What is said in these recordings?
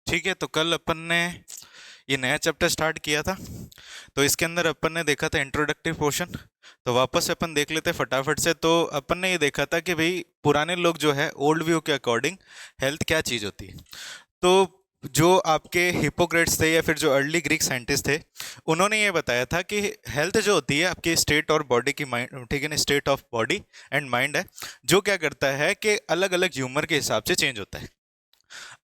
ठीक है, तो कल अपन ने ये नया चैप्टर स्टार्ट किया था, तो इसके अंदर अपन ने देखा था इंट्रोडक्टरी पोर्शन। तो वापस से अपन देख लेते फटाफट से। तो अपन ने ये देखा था कि भाई पुराने लोग जो है ओल्ड व्यू के अकॉर्डिंग हेल्थ क्या चीज़ होती है। तो जो आपके हिपोक्रेट्स थे या फिर जो अर्ली ग्रीक साइंटिस्ट थे, उन्होंने ये बताया था कि हेल्थ जो होती है आपकी स्टेट और बॉडी की माइंड, ठीक है ना, state of body and mind है, जो क्या करता है कि अलग अलग ह्यूमर के हिसाब से चेंज होता है।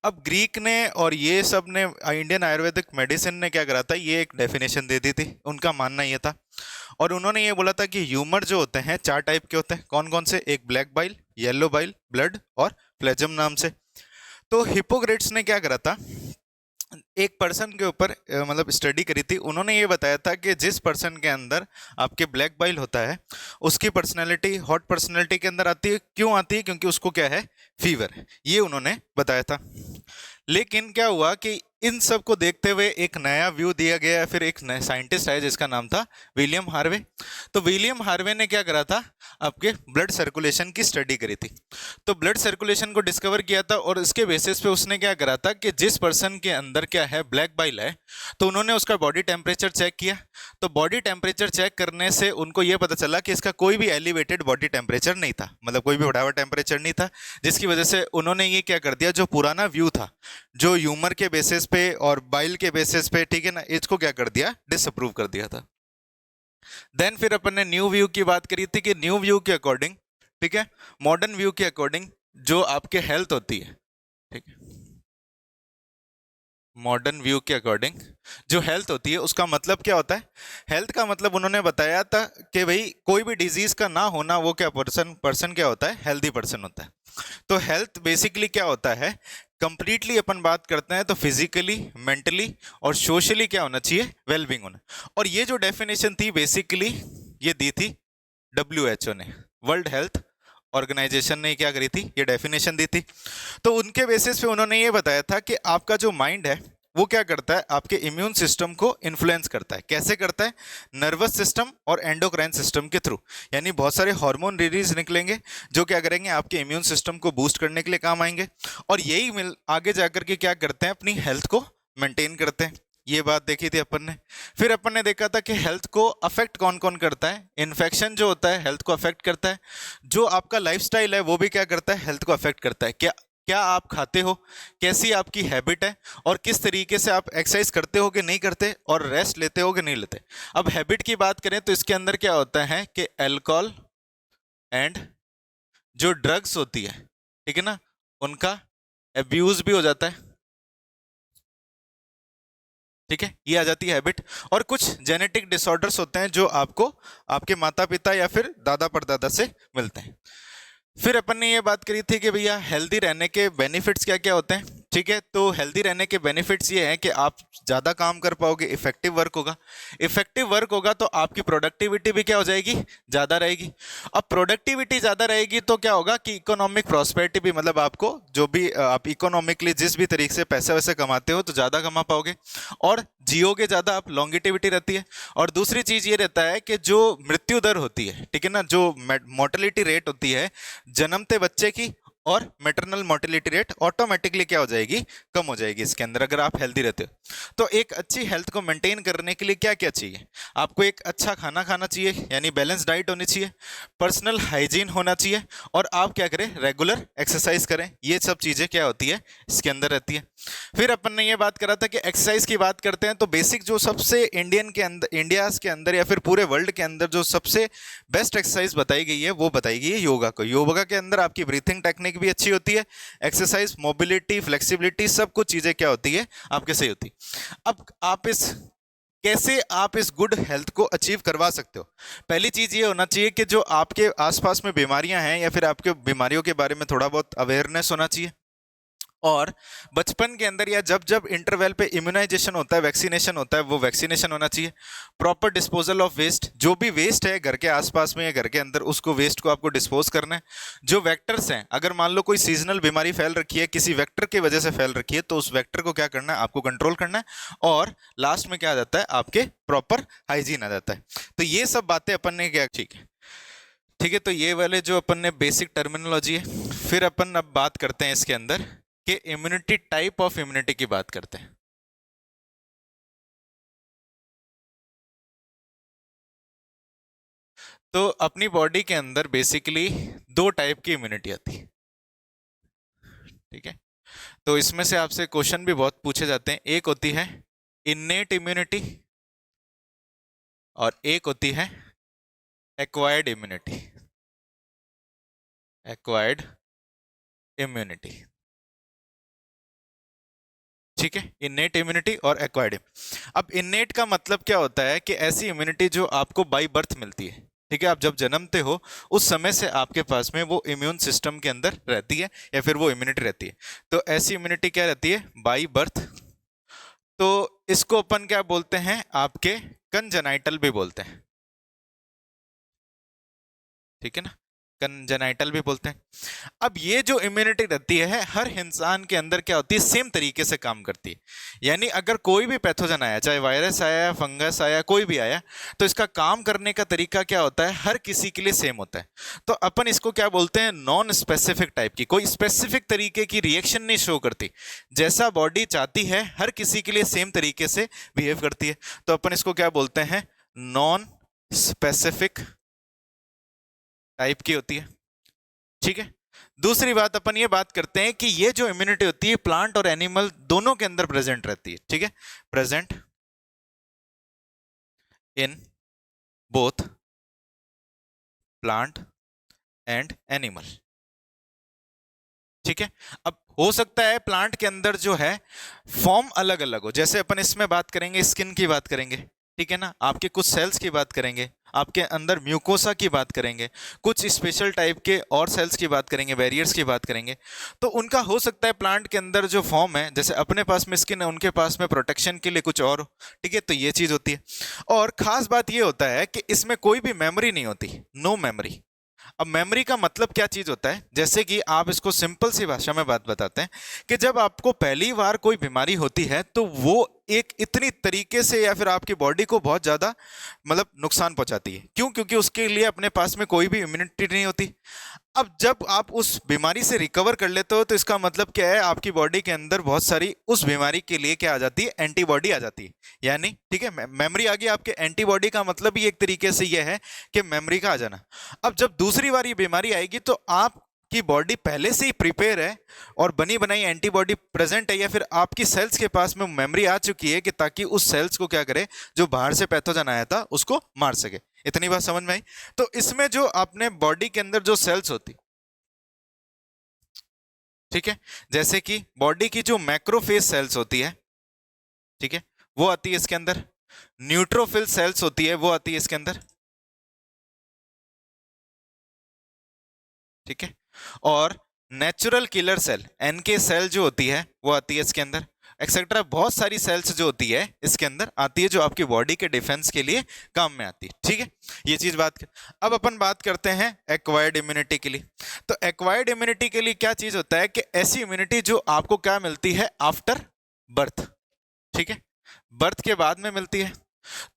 अब ग्रीक ने और ये सब ने, इंडियन आयुर्वेदिक मेडिसिन ने क्या करा था, ये एक डेफिनेशन दे दी थी। उनका मानना ये था, और उन्होंने ये बोला था कि ह्यूमर जो होते हैं चार टाइप के होते हैं। कौन कौन से? एक black bile, yellow bile, blood और प्लेजम नाम से। तो हिपोक्रेट्स ने क्या करा था, एक पर्सन के ऊपर मतलब स्टडी करी थी। उन्होंने ये बताया था कि जिस पर्सन के अंदर आपके ब्लैक बाइल होता है, उसकी पर्सनैलिटी हॉट पर्सनैलिटी के अंदर आती है। क्यों आती है? क्योंकि उसको क्या है, फीवर है। ये उन्होंने बताया था। लेकिन क्या हुआ कि इन सब को देखते हुए एक नया व्यू दिया गया। फिर एक नया साइंटिस्ट आया जिसका नाम था विलियम हार्वे। तो विलियम हार्वे ने क्या करा था, आपके ब्लड सर्कुलेशन की स्टडी करी थी। तो ब्लड सर्कुलेशन को डिस्कवर किया था, और इसके बेसिस पे उसने क्या करा था कि जिस पर्सन के अंदर क्या है, ब्लैक बाइल है, तो उन्होंने उसका बॉडी टेम्परेचर चेक किया। तो बॉडी टेम्परेचर चेक करने से उनको यह पता चला कि इसका कोई भी एलिवेटेड बॉडी टेम्परेचर नहीं था, मतलब कोई भी बढ़ा हुआ टेम्परेचर नहीं था। जिसकी वजह से उन्होंने ये क्या कर दिया, जो पुराना व्यू था, जो ह्यूमर के बेसिस पे और बाइल के बेसिस पे, ठीक है ना, इसको क्या कर दिया, डिसअप्रूव कर दिया था। देन फिर अपन ने न्यू व्यू की बात करी थी कि न्यू व्यू के अकॉर्डिंग, ठीक है, मॉडर्न व्यू के अकॉर्डिंग जो आपके हेल्थ होती है, ठीक है, मॉडर्न व्यू के अकॉर्डिंग जो हेल्थ होती है उसका मतलब क्या होता है। हेल्थ का मतलब उन्होंने बताया था कि भाई कोई भी डिजीज का ना होना, वो क्या पर्सन पर्सन क्या होता है, हेल्दी पर्सन होता है। तो हेल्थ बेसिकली क्या होता है, कंप्लीटली अपन बात करते हैं तो फिजिकली, मेंटली और सोशली क्या होना चाहिए, वेलबींग होना। और ये जो डेफिनेशन थी बेसिकली ये दी थी WHO ने, वर्ल्ड हेल्थ ऑर्गेनाइजेशन ने क्या करी थी, ये डेफिनेशन दी थी। तो उनके बेसिस पे उन्होंने ये बताया था कि आपका जो माइंड है वो क्या करता है, आपके इम्यून सिस्टम को इन्फ्लुएंस करता है। कैसे करता है? नर्वस सिस्टम और एंडोक्राइन सिस्टम के थ्रू। यानी बहुत सारे हार्मोन रिलीज निकलेंगे जो क्या करेंगे, आपके इम्यून सिस्टम को बूस्ट करने के लिए काम आएंगे। और यही मिल आगे जाकर के क्या करते हैं, अपनी हेल्थ को मेंटेन करते हैं। ये बात देखी थी अपन ने। फिर अपन ने देखा था कि हेल्थ को अफेक्ट कौन कौन करता है। इन्फेक्शन जो होता है हेल्थ को अफेक्ट करता है। जो आपका लाइफस्टाइल है वो भी क्या करता है, हेल्थ को अफेक्ट करता है। क्या क्या आप खाते हो, कैसी आपकी हैबिट है, और किस तरीके से आप एक्सरसाइज करते हो कि नहीं करते, और रेस्ट लेते हो कि नहीं लेते। अब हैबिट की बात करें तो इसके अंदर क्या होता है कि अल्कोहल एंड जो ड्रग्स होती है, ठीक है ना, उनका अब्यूज भी हो जाता है। ठीक है, ये आ जाती है हैबिट। और कुछ जेनेटिक डिसऑर्डर्स होते हैं जो आपको आपके माता पिता या फिर दादा परदादा से मिलते हैं। फिर अपन ने ये बात करी थी कि भैया हेल्दी रहने के बेनिफिट्स क्या क्या होते हैं। ठीक है, तो हेल्दी रहने के बेनिफिट्स ये हैं कि आप ज़्यादा काम कर पाओगे, इफेक्टिव वर्क होगा। इफेक्टिव वर्क होगा तो आपकी प्रोडक्टिविटी भी क्या हो जाएगी, ज़्यादा रहेगी। अब प्रोडक्टिविटी ज़्यादा रहेगी तो क्या होगा कि इकोनॉमिक प्रॉस्पेरिटी भी, मतलब आपको जो भी आप इकोनॉमिकली जिस भी तरीके से पैसे वैसे कमाते हो तो ज़्यादा कमा पाओगे, और जियोगे ज़्यादा, आप लॉन्गिटिविटी रहती है। और दूसरी चीज़ ये रहता है कि जो मृत्यु दर होती है, ठीक है ना, जो मोर्टेलिटी रेट होती है जन्मते बच्चे की, और मैटरनल मोर्टेलिटी रेट ऑटोमेटिकली क्या हो जाएगी, कम हो जाएगी इसके अंदर, अगर आप हेल्दी रहते हो। तो एक अच्छी हेल्थ को मेंटेन करने के लिए क्या क्या चाहिए, आपको एक अच्छा खाना खाना चाहिए, यानी बैलेंस डाइट होनी चाहिए, पर्सनल हाइजीन होना चाहिए, और आप क्या करें, रेगुलर एक्सरसाइज करें। ये सब चीज़ें क्या होती है, इसके अंदर रहती है। फिर अपन ने ये बात करा था कि एक्सरसाइज की बात करते हैं तो बेसिक जो सबसे इंडियन के अंदर, इंडियाज के अंदर या फिर पूरे वर्ल्ड के अंदर जो सबसे बेस्ट एक्सरसाइज बताई गई है वो बताई गई है योगा को। योगा के अंदर आपकी ब्रीथिंग टेक्निक भी अच्छी होती है, एक्सरसाइज, मोबिलिटी, फ्लेक्सिबिलिटी, सब कुछ चीज़ें क्या होती है, आपके सही होती है। अब आप इस कैसे आप इस गुड हेल्थ को अचीव करवा सकते हो। पहली चीज़ ये होना चाहिए कि जो आपके आसपास में बीमारियां हैं या फिर आपके बीमारियों के बारे में थोड़ा बहुत अवेयरनेस होना चाहिए। और बचपन के अंदर या जब जब इंटरवल पे इम्यूनाइजेशन होता है, वैक्सीनेशन होता है, वो वैक्सीनेशन होना चाहिए। प्रॉपर डिस्पोजल ऑफ वेस्ट, जो भी वेस्ट है घर के आसपास में या घर के अंदर, उसको वेस्ट को आपको डिस्पोज करना है। जो वेक्टर्स हैं, अगर मान लो कोई सीजनल बीमारी फैल रखी है, किसी वेक्टर की वजह से फैल रखी है, तो उस वेक्टर को क्या करना है, आपको कंट्रोल करना है। और लास्ट में क्या आ जाता है, आपके प्रॉपर हाइजीन आ जाता है। तो ये सब बातें अपन ने क्या, ठीक है, ठीक है। तो ये वाले जो अपन ने बेसिक टर्मिनोलॉजी है। फिर अपन अब बात करते हैं इसके अंदर कि इम्यूनिटी टाइप ऑफ इम्यूनिटी की बात करते हैं। तो अपनी बॉडी के अंदर बेसिकली दो टाइप की इम्यूनिटी आती है, ठीक है। तो इसमें से आपसे क्वेश्चन भी बहुत पूछे जाते हैं। एक होती है इन्नेट इम्यूनिटी और एक होती है एक्वायर्ड इम्यूनिटी। एक्वायर्ड इम्यूनिटी, ठीक है, इन्नेट इम्यूनिटी और एक्वायर्ड। अब इन्नेट का मतलब क्या होता है कि ऐसी इम्यूनिटी जो आपको बाय बर्थ मिलती है, ठीक है। आप जब जन्मते हो उस समय से आपके पास में वो इम्यून सिस्टम के अंदर रहती है या फिर वो इम्यूनिटी रहती है। तो ऐसी इम्यूनिटी क्या रहती है, बाय बर्थ। तो इसको अपन क्या बोलते हैं, आपके कंजेनाइटल भी बोलते हैं, ठीक है ना, कंजेनाइटल भी बोलते हैं। अब ये जो इम्यूनिटी रहती है हर इंसान के अंदर क्या होती है, सेम तरीके से काम करती है। यानी अगर कोई भी पैथोजन आया, चाहे वायरस आया, फंगस आया, कोई भी आया, तो इसका काम करने का तरीका क्या होता है, हर किसी के लिए सेम होता है। तो अपन इसको क्या बोलते हैं, नॉन स्पेसिफिक टाइप की, कोई स्पेसिफिक तरीके की रिएक्शन नहीं शो करती। जैसा बॉडी चाहती है हर किसी के लिए सेम तरीके से बिहेव करती है। तो अपन इसको क्या बोलते हैं, नॉन स्पेसिफिक टाइप की होती है, ठीक है। दूसरी बात अपन ये बात करते हैं कि ये जो इम्यूनिटी होती है प्लांट और एनिमल दोनों के अंदर प्रेजेंट रहती है, ठीक है। Present in both plant and animal, ठीक है। अब हो सकता है प्लांट के अंदर जो है फॉर्म अलग अलग हो, जैसे अपन इसमें बात करेंगे स्किन की बात करेंगे, ठीक है ना, आपके कुछ सेल्स की बात करेंगे, आपके अंदर म्यूकोसा की बात करेंगे, कुछ स्पेशल टाइप के और सेल्स की बात करेंगे, बैरियर्स की बात करेंगे। तो उनका हो सकता है प्लांट के अंदर जो फॉर्म है, जैसे अपने पास में स्किन है, उनके पास में प्रोटेक्शन के लिए कुछ और हो, ठीक है। तो ये चीज होती है। और खास बात ये होता है कि इसमें कोई भी मेमोरी नहीं होती, नो मेमोरी। अब मेमोरी का मतलब क्या चीज होता है, जैसे कि आप इसको सिंपल सी भाषा में बात बताते हैं कि जब आपको पहली बार कोई बीमारी होती है तो वो एक इतनी तरीके से या फिर आपकी बॉडी को बहुत ज्यादा मतलब नुकसान पहुंचाती है। क्यों? क्योंकि उसके लिए अपने पास में कोई भी इम्यूनिटी नहीं होती। अब जब आप उस बीमारी से रिकवर कर लेते हो तो इसका मतलब क्या है, आपकी बॉडी के अंदर बहुत सारी उस बीमारी के लिए क्या आ जाती है, एंटीबॉडी आ जाती है। यानी ठीक है, मेमोरी आ गई आपके, एंटीबॉडी का मतलब ही एक तरीके से यह है कि मेमोरी का आ जाना। अब जब दूसरी बार ये बीमारी आएगी तो आप की बॉडी पहले से ही प्रिपेयर है और बनी बनाई एंटीबॉडी प्रेजेंट है, या फिर आपकी सेल्स के पास में मेमोरी आ चुकी है कि ताकि उस सेल्स को क्या करे, जो बाहर से पैथोजन आया था उसको मार सके। इतनी बात समझ में आई? तो इसमें जो अपने बॉडी के अंदर जो सेल्स होती, ठीक है, जैसे कि बॉडी की जो मैक्रोफेज सेल्स होती है, ठीक है, वो आती है इसके अंदर। न्यूट्रोफिल सेल्स होती है, वो आती है इसके अंदर, ठीक है। और natural killer cell NK cell जो होती है वो आती है इसके अंदर, एक्सेट्रा बहुत सारी सेल्स जो होती है इसके अंदर आती है, जो आपकी बॉडी के डिफेंस के लिए काम में आती है, ठीक है। ये चीज बात कर। अब अपन बात करते हैं एक्वायर्ड इम्यूनिटी के लिए। तो एक्वायर्ड इम्यूनिटी के लिए क्या चीज होता है कि ऐसी इम्यूनिटी जो आपको क्या मिलती है, आफ्टर बर्थ, ठीक है, बर्थ के बाद में मिलती है।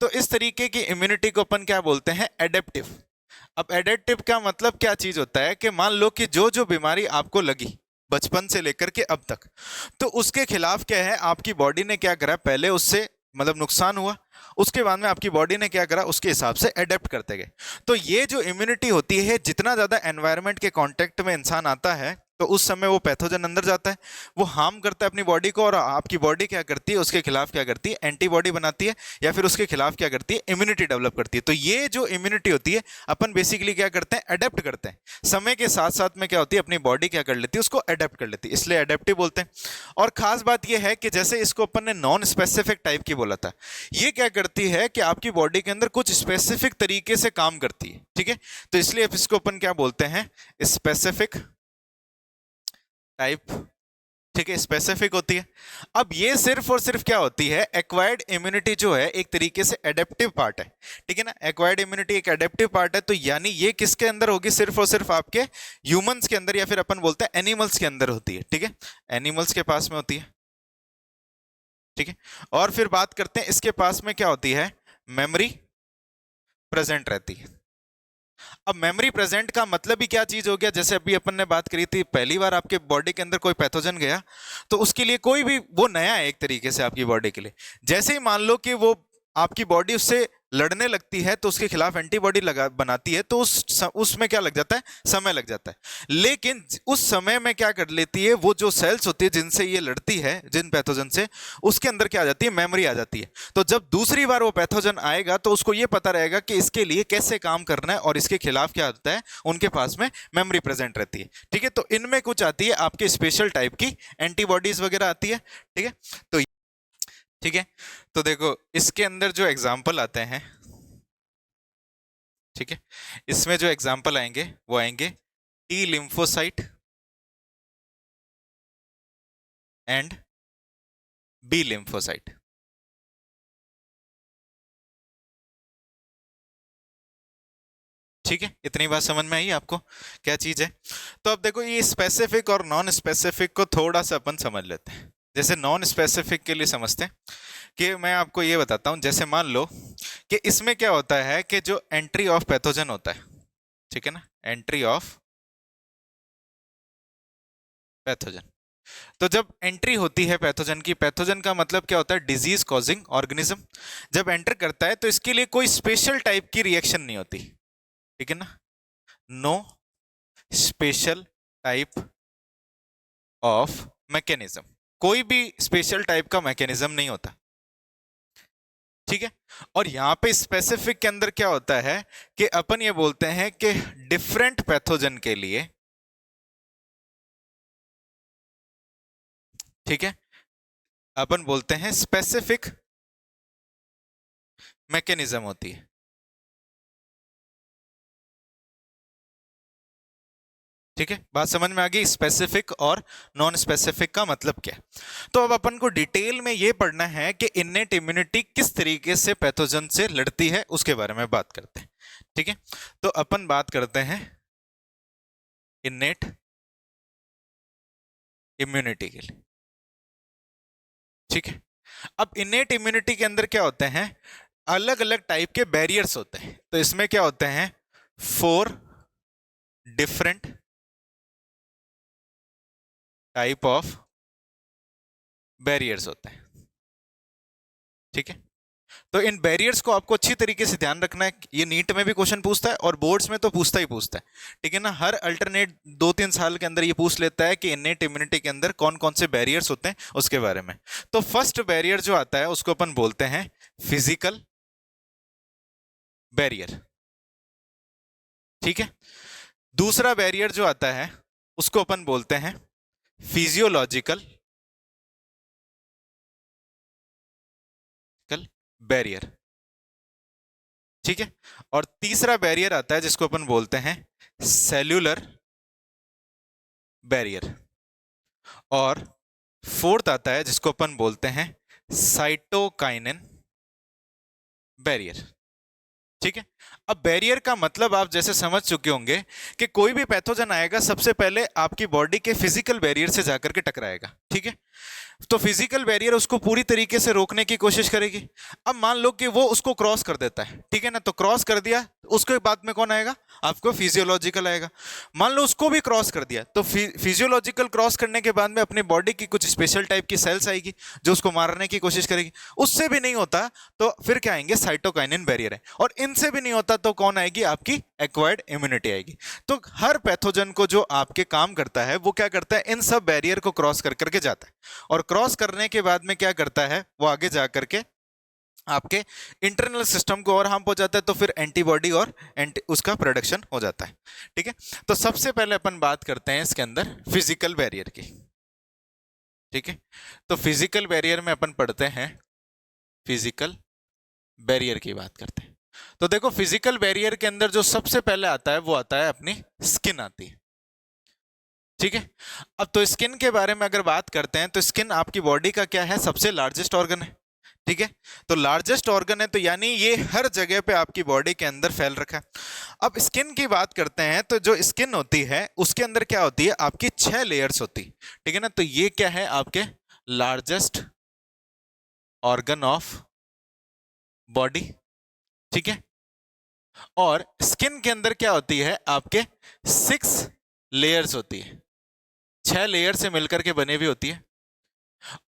तो इस तरीके की इम्यूनिटी को अपन क्या बोलते हैं, एडेप्टिव। अब एडेप्टिव का मतलब क्या चीज होता है कि मान लो कि जो जो बीमारी आपको लगी बचपन से लेकर के अब तक, तो उसके खिलाफ क्या है, आपकी बॉडी ने क्या करा, पहले उससे मतलब नुकसान हुआ, उसके बाद में आपकी बॉडी ने क्या करा, उसके हिसाब से अडेप्ट करते गए। तो ये जो इम्यूनिटी होती है, जितना ज्यादा एनवायरनमेंट के कांटेक्ट में इंसान आता है तो उस समय वो पैथोजन अंदर जाता है, वो हार्म करता है अपनी बॉडी को, और आपकी बॉडी क्या करती है, उसके खिलाफ क्या करती है, एंटीबॉडी बनाती है, या फिर उसके खिलाफ क्या करती है, इम्यूनिटी डेवलप करती है। तो ये जो इम्यूनिटी होती है अपन बेसिकली क्या करते हैं, अडेप्ट करते हैं। समय के साथ साथ में क्या होती है, अपनी बॉडी क्या कर लेती है, उसको अडेप्ट कर लेती है, इसलिए अडेप्टिव बोलते हैं। और खास बात यह है कि जैसे इसको अपन ने नॉन स्पेसिफिक टाइप की बोला था, ये क्या करती है कि आपकी बॉडी के अंदर कुछ स्पेसिफिक तरीके से काम करती है, ठीक है। तो इसलिए इसको अपन क्या बोलते हैं, स्पेसिफिक टाइप, ठीक है, स्पेसिफिक होती है। अब ये सिर्फ और सिर्फ क्या होती है, एक्वायर्ड इम्यूनिटी जो है एक तरीके से एडेप्टिव पार्ट है, ठीक है ना। एक्वायर्ड इम्यूनिटी एक एडेप्टिव पार्ट है, तो यानी ये किसके अंदर होगी, सिर्फ और सिर्फ आपके ह्यूमंस के अंदर, या फिर अपन बोलते हैं एनिमल्स के अंदर होती है, ठीक है, एनिमल्स के पास में होती है, ठीक है। और फिर बात करते हैं इसके पास में क्या होती है, मेमोरी प्रेजेंट रहती है। अब मेमोरी प्रेजेंट का मतलब ही क्या चीज हो गया, जैसे अभी अपन ने बात करी थी, पहली बार आपके बॉडी के अंदर कोई पैथोजन गया तो उसके लिए कोई भी वो नया है एक तरीके से आपकी बॉडी के लिए। जैसे ही मान लो कि वो आपकी बॉडी उससे लड़ने लगती है तो उसके खिलाफ एंटीबॉडी लगा बनाती है, तो उसमें क्या लग जाता है, समय लग जाता है। लेकिन उस समय में क्या कर लेती है, वो जो सेल्स होती है जिनसे ये लड़ती है, जिन पैथोजन से, उसके अंदर क्या आ जाती है, मेमोरी आ जाती है। तो जब दूसरी बार वो पैथोजन आएगा तो उसको ये पता रहेगा कि इसके लिए कैसे काम करना है और इसके खिलाफ क्या होता है, उनके पास में मेमोरी प्रेजेंट रहती है। ठीक है, तो इनमें कुछ आती है आपके स्पेशल टाइप की एंटीबॉडीज वगैरह आती है। ठीक है, तो ठीक है, तो देखो इसके अंदर जो एग्जाम्पल आते हैं, ठीक है, इसमें जो एग्जाम्पल आएंगे वो आएंगे T lymphocyte and B lymphocyte. ठीक है, इतनी बात समझ में आई आपको क्या चीज है। तो अब देखो ये स्पेसिफिक और नॉन स्पेसिफिक को थोड़ा सा अपन समझ लेते हैं। जैसे नॉन स्पेसिफिक के लिए समझते हैं कि मैं आपको ये बताता हूं, जैसे मान लो कि इसमें क्या होता है कि जो एंट्री ऑफ पैथोजन होता है, ठीक है ना, एंट्री ऑफ पैथोजन। तो जब एंट्री होती है पैथोजन की, पैथोजन का मतलब क्या होता है, डिजीज कॉजिंग ऑर्गेनिज्म। जब एंटर करता है तो इसके लिए कोई स्पेशल टाइप की रिएक्शन नहीं होती, ठीक है ना, no special type of mechanism, कोई भी स्पेशल टाइप का मैकेनिज्म नहीं होता। ठीक है, और यहां पे स्पेसिफिक के अंदर क्या होता है कि अपन ये बोलते हैं कि डिफरेंट पैथोजन के लिए, ठीक है, अपन बोलते हैं स्पेसिफिक मैकेनिज्म होती है। ठीक है, बात समझ में आ गई, स्पेसिफिक और नॉन स्पेसिफिक का मतलब क्या है। तो अब अपन को डिटेल में ये पढ़ना है कि इन्नेट इम्यूनिटी किस तरीके से पैथोजन से लड़ती है, उसके बारे में बात करते हैं। ठीक है, तो अपन बात करते हैं इन्नेट इम्यूनिटी के लिए। ठीक है, अब इन्नेट इम्यूनिटी के अंदर क्या होते हैं, अलग अलग टाइप के बैरियर्स होते हैं। तो इसमें क्या होते हैं, 4 डिफरेंट टाइप ऑफ बैरियर्स होते हैं। ठीक है, तो इन बैरियर्स को आपको अच्छी तरीके से ध्यान रखना है। ये नीट में भी क्वेश्चन पूछता है और बोर्ड्स में तो पूछता ही पूछता है। ठीक है ना, हर अल्टरनेट 2-3 साल के अंदर ये पूछ लेता है कि इन्नेट इम्यूनिटी के अंदर कौन कौन से बैरियर्स होते हैं उसके बारे में। तो फर्स्ट बैरियर जो आता है उसको अपन बोलते हैं फिजिकल बैरियर। ठीक है, दूसरा बैरियर जो आता है उसको अपन बोलते हैं फिजियोलॉजिकल बैरियर। ठीक है, और तीसरा बैरियर आता है जिसको अपन बोलते हैं सेल्यूलर बैरियर। और फोर्थ आता है जिसको अपन बोलते हैं साइटोकाइनिन बैरियर। ठीक है, अब बैरियर का मतलब आप जैसे समझ चुके होंगे कि कोई भी पैथोजन आएगा सबसे पहले आपकी बॉडी के फिजिकल बैरियर से जाकर के टकराएगा। ठीक है, तो फिजिकल बैरियर उसको पूरी तरीके से रोकने की कोशिश करेगी। अब मान लो कि वो उसको क्रॉस कर देता है, ठीक है ना, तो क्रॉस कर दिया, उसके बाद में कौन आएगा, आपको फिजियोलॉजिकल आएगा। मान लो उसको भी क्रॉस कर दिया, तो फिजियोलॉजिकल क्रॉस करने के बाद में अपनी बॉडी की कुछ स्पेशल टाइप की सेल्स आएगी जो उसको मारने की कोशिश करेगी। उससे भी नहीं होता तो फिर क्या आएंगे, साइटोकाइनिन बैरियर है। और इनसे भी नहीं होता तो कौन आएगी, आपकी एक्वायर्ड इम्यूनिटी आएगी। तो हर पैथोजन को जो आपके काम करता है वो क्या करता है, इन सब बैरियर को क्रॉस कर करके जाता है, और क्रॉस करने के बाद में क्या करता है, वो आगे जा करके आपके इंटरनल सिस्टम को और हार्म पहुंचाता है, तो फिर एंटीबॉडी और उसका प्रोडक्शन हो जाता है। ठीक है, तो सबसे पहले अपन बात करते हैं इसके अंदर फिजिकल बैरियर की। ठीक है, तो फिजिकल बैरियर में अपन पढ़ते हैं, फिजिकल बैरियर की बात करते हैं। तो देखो फिजिकल बैरियर के अंदर जो सबसे पहले आता है वो आता है अपनी स्किन आती है। ठीक है, अब तो स्किन के बारे में अगर बात करते हैं तो स्किन आपकी बॉडी का क्या है, सबसे लार्जेस्ट ऑर्गन है। ठीक है, तो लार्जेस्ट ऑर्गन है तो यानी ये हर जगह पे आपकी बॉडी के अंदर फैल रखा है। अब स्किन की बात करते हैं तो जो स्किन होती है उसके अंदर क्या होती है, आपकी 6 लेयर्स होती। ठीक है ना, तो ये क्या है, आपके लार्जेस्ट ऑर्गन ऑफ बॉडी। ठीक है, और स्किन के अंदर क्या होती है, आपके 6 लेयर्स होती है, 6 लेयर से मिलकर के बनी हुई होती है।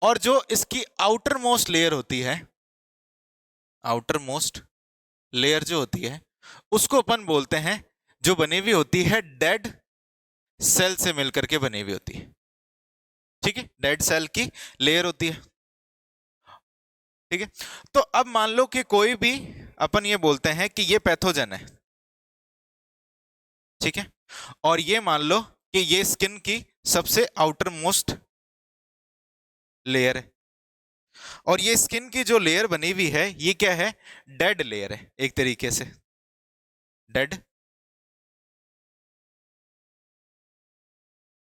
और जो इसकी आउटर मोस्ट लेयर होती है, आउटर मोस्ट लेयर जो होती है उसको अपन बोलते हैं, जो बनी हुई होती है डेड सेल से मिलकर के बनी हुई होती है। ठीक है, डेड सेल की लेयर होती है। ठीक है, तो अब मान लो कि कोई भी, अपन ये बोलते हैं कि ये पैथोजन है। ठीक है, और ये मान लो कि ये स्किन की सबसे आउटर मोस्ट लेयर है, और ये स्किन की जो लेयर बनी हुई है ये क्या है, डेड लेयर है, एक तरीके से डेड।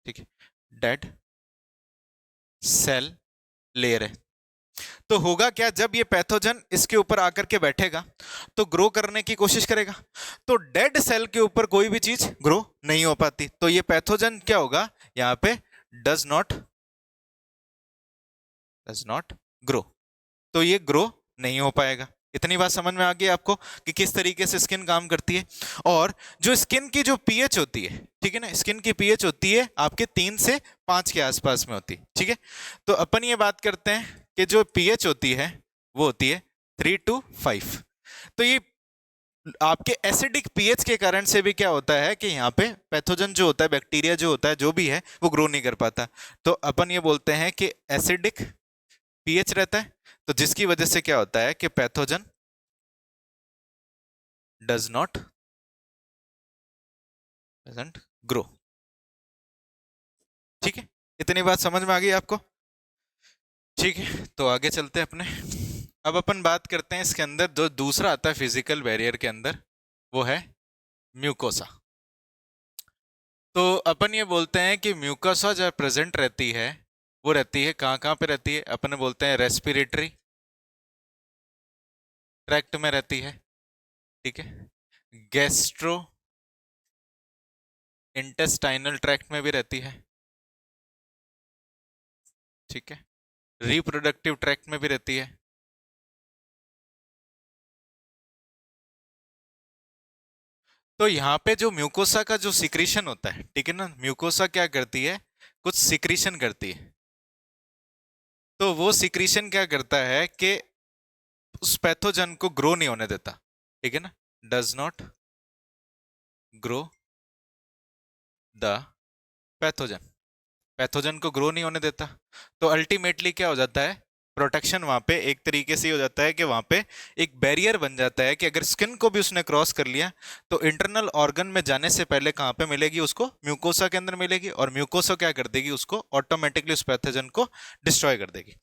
ठीक है, डेड सेल लेयर है। तो होगा क्या, जब ये पैथोजन इसके ऊपर आकर के बैठेगा तो ग्रो करने की कोशिश करेगा, तो डेड सेल के ऊपर कोई भी चीज ग्रो नहीं हो पाती, तो ये पैथोजन क्या होगा यहां पे, डज नॉट ग्रो, तो ये ग्रो नहीं हो पाएगा। इतनी बात समझ में आ गई आपको कि किस तरीके से स्किन काम करती है। और जो स्किन की जो पीएच होती है, ठीक है ना, स्किन की पीएच होती है आपके 3 से 5 के आसपास में होती है। ठीक है, तो अपन ये बात करते हैं कि जो पीएच होती है वो होती है 3 to 5। तो ये आपके एसिडिक पीएच के कारण से भी क्या होता है कि यहाँ पे पैथोजन जो होता है, बैक्टीरिया जो होता है, जो भी है, वो ग्रो नहीं कर पाता। तो अपन ये बोलते हैं कि एसिडिक पीएच रहता है, तो जिसकी वजह से क्या होता है कि पैथोजन डजंट ग्रो। ठीक है, इतनी बात समझ में आ गई आपको। ठीक है, तो आगे चलते हैं अपने। अब अपन बात करते हैं इसके अंदर जो दूसरा आता है फिजिकल बैरियर के अंदर, वो है म्यूकोसा। तो अपन ये बोलते हैं कि म्यूकोसा जो प्रेजेंट रहती है वो रहती है कहाँ कहाँ पे रहती है, अपन बोलते हैं रेस्पिरेटरी ट्रैक्ट में रहती है। ठीक है, गैस्ट्रो इंटेस्टाइनल ट्रैक्ट में भी रहती है। ठीक है, रिप्रोडक्टिव ट्रैक्ट में भी रहती है। तो यहाँ पे जो म्यूकोसा का जो सिक्रीशन होता है, ठीक है ना, म्यूकोसा क्या करती है, कुछ सिक्रीशन करती है। तो वो सिक्रीशन क्या करता है कि उस पैथोजन को ग्रो नहीं होने देता। ठीक है ना, does not grow the pathogen, pathogen को ग्रो नहीं होने देता। तो अल्टीमेटली क्या हो जाता है, प्रोटेक्शन वहां पे एक तरीके से हो जाता है कि वहां पे एक बैरियर बन जाता है कि अगर स्किन को भी उसने क्रॉस कर लिया तो इंटरनल ऑर्गन में जाने से पहले कहां पे मिलेगी, उसको म्यूकोसा के अंदर मिलेगी, और म्यूकोसा क्या कर देगी, उसको ऑटोमेटिकली उस पैथोजन को डिस्ट्रॉय कर देगी।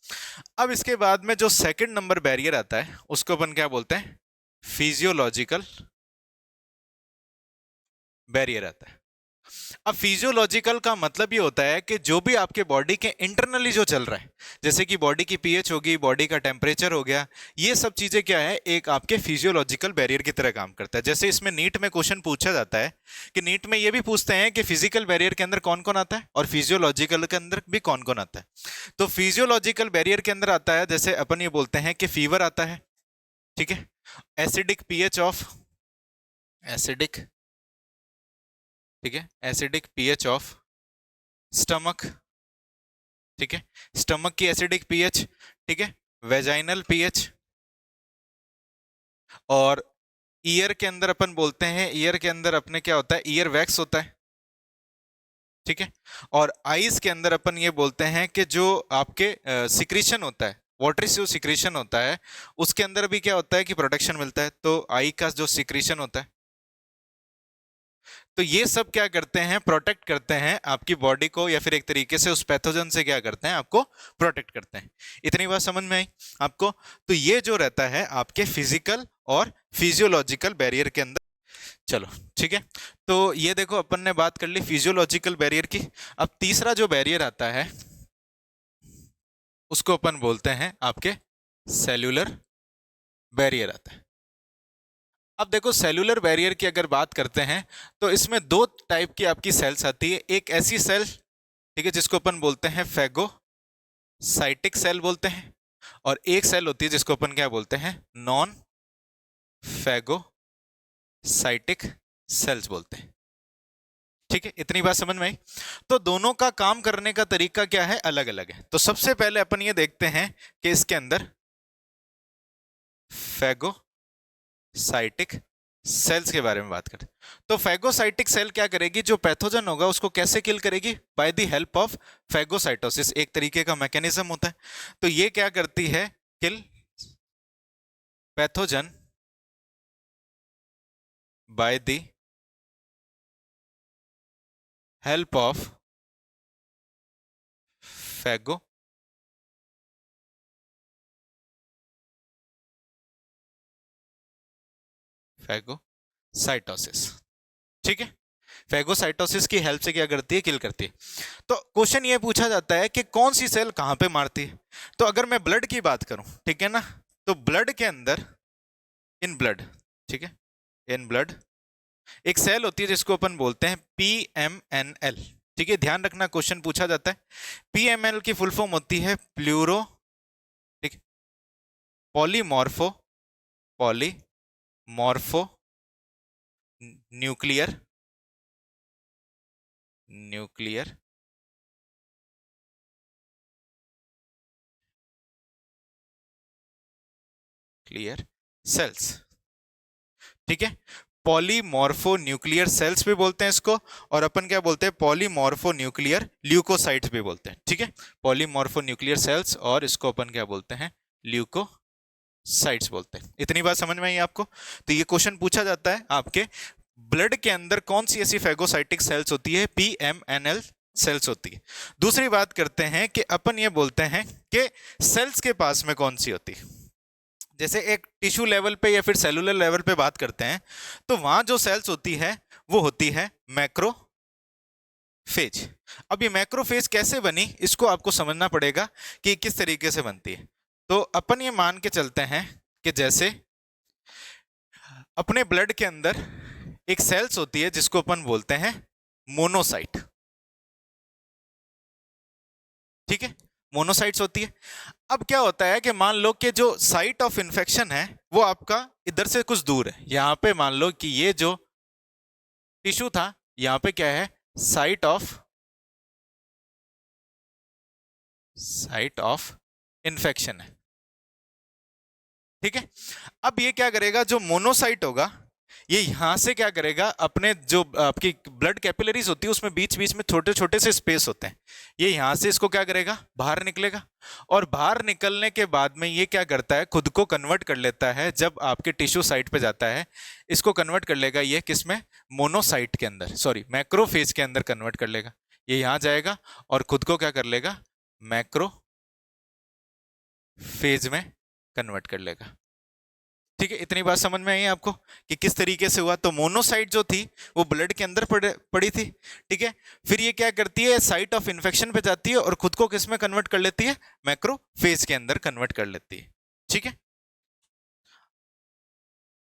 अब इसके बाद में जो सेकेंड नंबर बैरियर आता है उसको अपन क्या बोलते हैं, फिजियोलॉजिकल बैरियर आता है। अब फिजियोलॉजिकल का मतलब ये होता है कि जो भी आपके बॉडी के इंटरनली जो चल रहा है, जैसे कि बॉडी की पीएच होगी, बॉडी का टेम्परेचर हो गया, ये सब चीजें क्या है, एक आपके फिजियोलॉजिकल बैरियर की तरह काम करता है। जैसे इसमें नीट में क्वेश्चन पूछा जाता है कि नीट में ये भी पूछते हैं कि फिजिकल बैरियर के अंदर कौन कौन आता है और फिजियोलॉजिकल के अंदर भी कौन कौन आता है। तो फिजियोलॉजिकल बैरियर के अंदर आता है, जैसे अपन ये बोलते हैं कि फीवर आता है। ठीक है, एसिडिक पीएच ऑफ एसिडिक, ठीक है, एसिडिक पीएच ऑफ स्टमक। ठीक है, स्टमक की एसिडिक पीएच। ठीक है, वेजाइनल पीएच। और ईयर के अंदर अपन बोलते हैं, ईयर के अंदर अपने क्या होता है, ईयर वैक्स होता है। ठीक है, और आईज के अंदर अपन ये बोलते हैं कि जो आपके सिक्रीशन होता है, वाटरी से सिक्रीशन होता है, उसके अंदर भी क्या होता है कि प्रोटेक्शन मिलता है। तो आई का जो सिक्रीशन होता है, तो ये सब क्या करते हैं, प्रोटेक्ट करते हैं आपकी बॉडी को, या फिर एक तरीके से उस पैथोजन से क्या करते हैं, आपको प्रोटेक्ट करते हैं। इतनी बात समझ में आई आपको। तो ये जो रहता है आपके फिजिकल और फिजियोलॉजिकल बैरियर के अंदर। चलो ठीक है, तो ये देखो अपन ने बात कर ली फिजियोलॉजिकल बैरियर की। अब तीसरा जो बैरियर आता है उसको अपन बोलते हैं आपके सेल्यूलर बैरियर आता है। अब देखो सेल्यूलर बैरियर की अगर बात करते हैं तो इसमें 2 टाइप की आपकी सेल्स आती है। एक ऐसी सेल, ठीक है, जिसको अपन बोलते हैं फैगोसाइटिक सेल बोलते हैं, और एक सेल होती है जिसको अपन क्या बोलते हैं, नॉन फैगोसाइटिक साइटिक सेल्स बोलते हैं। ठीक है, इतनी बात समझ में आई। तो दोनों का काम करने का तरीका क्या है, अलग अलग है। तो सबसे पहले अपन ये देखते हैं कि इसके अंदर फैगोसाइटिक सेल्स के बारे में बात करें। तो फैगोसाइटिक सेल क्या करेगी, जो पैथोजन होगा उसको कैसे किल करेगी, bye the help of phagocytosis, एक तरीके का मैकेनिज्म होता है। तो ये क्या करती है, kill pathogen by the help of phagocytosis. ठीक है, फैगोसाइटोसिस की हेल्प से क्या करती है, किल करती है। तो क्वेश्चन ये पूछा जाता है कि कौन सी सेल कहां पे मारती है। तो अगर मैं ब्लड की बात करूं, ठीक है ना, तो ब्लड के अंदर, इन ब्लड, ठीक है, इन ब्लड एक सेल होती है जिसको अपन बोलते हैं PMNL। ठीक है, ध्यान रखना, क्वेश्चन पूछा जाता है। PMNL की फुल फॉर्म होती है प्लूरो, ठीक है, पॉलीमॉर्फो न्यूक्लियर सेल्स। ठीक है, पॉलीमॉर्फो न्यूक्लियर सेल्स भी बोलते हैं इसको, और अपन क्या बोलते हैं, पॉलीमॉर्फो न्यूक्लियर ल्यूकोसाइट्स भी बोलते हैं। ठीक है, पॉलीमॉर्फो न्यूक्लियर सेल्स, और इसको अपन क्या बोलते हैं, ल्यूकोसाइट्स बोलते हैं। इतनी बात समझ में आई आपको। तो ये क्वेश्चन पूछा जाता है आपके, ब्लड के अंदर कौन सी ऐसी फैगोसाइटिक सेल्स होती है, PMNL सेल्स होती है। दूसरी बात करते हैं कि अपन ये बोलते हैं कि सेल्स के पास में कौन सी होती है। जैसे एक टिश्यू लेवल पे या फिर सेलुलर लेवल पे बात करते हैं, तो वहां जो सेल्स होती है वो होती है मैक्रोफेज। अब ये मैक्रोफेज कैसे बनी, इसको आपको समझना पड़ेगा कि किस तरीके से बनती है। तो अपन ये मान के चलते हैं कि जैसे अपने ब्लड के अंदर एक सेल्स होती है जिसको अपन बोलते हैं मोनोसाइट। ठीक है, मोनोसाइट्स होती है। अब क्या होता है कि मान लो कि जो साइट ऑफ इंफेक्शन है वो आपका इधर से कुछ दूर है। यहां पे मान लो कि ये जो टिश्यू था, यहां पे क्या है, साइट ऑफ इंफेक्शन है। ठीक है, अब ये क्या करेगा, जो मोनोसाइट होगा ये यहां से क्या करेगा, अपने जो आपकी ब्लड कैपिलरीज होती है उसमें बीच बीच में छोटे छोटे से स्पेस होते हैं, ये यहां से इसको क्या करेगा, बाहर निकलेगा। और बाहर निकलने के बाद में ये क्या करता है, खुद को कन्वर्ट कर लेता है। जब आपके टिश्यू साइट पे जाता है, इसको कन्वर्ट कर लेगा ये किसमें, मोनोसाइट के अंदर, सॉरी मैक्रोफेज के अंदर कन्वर्ट कर लेगा। ये यहां जाएगा और खुद को क्या कर लेगा, मैक्रोफेज में कन्वर्ट कर लेगा। ठीक है, इतनी बात समझ में आई आपको कि किस तरीके से हुआ। तो मोनोसाइट जो थी वो ब्लड के अंदर पड़ी थी। ठीक है, फिर ये क्या करती है, साइट ऑफ इंफेक्शन पे जाती है और खुद को किस में कन्वर्ट कर लेती है, मैक्रोफेज के अंदर कन्वर्ट कर लेती है। ठीक है,